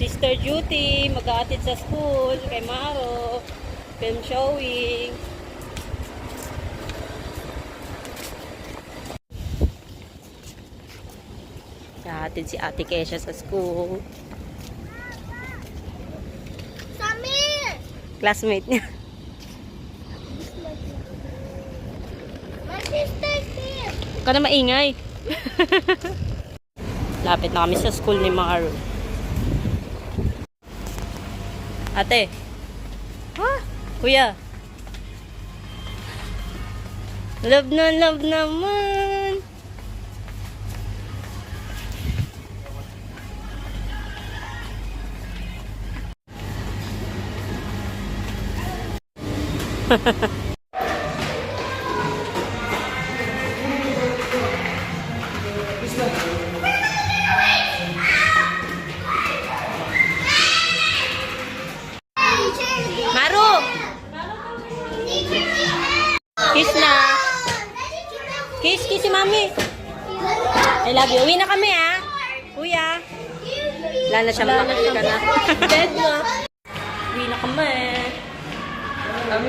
Sister Duty, mag-aatid sa school, kay Maro, film showing. Aatid si Ate Kesha sa school. Samir! Classmate niya. My sister's here! Huwag ka na maingay. Lapit na kami sa school ni Maro. Ate. Ha? Kuya. Love na love naman. Maro! Kiss na. Kiss si mami. I love you. Uwi na kami Kuya. Wala na siya makakita na. Dead na. Uwi na kami. Ang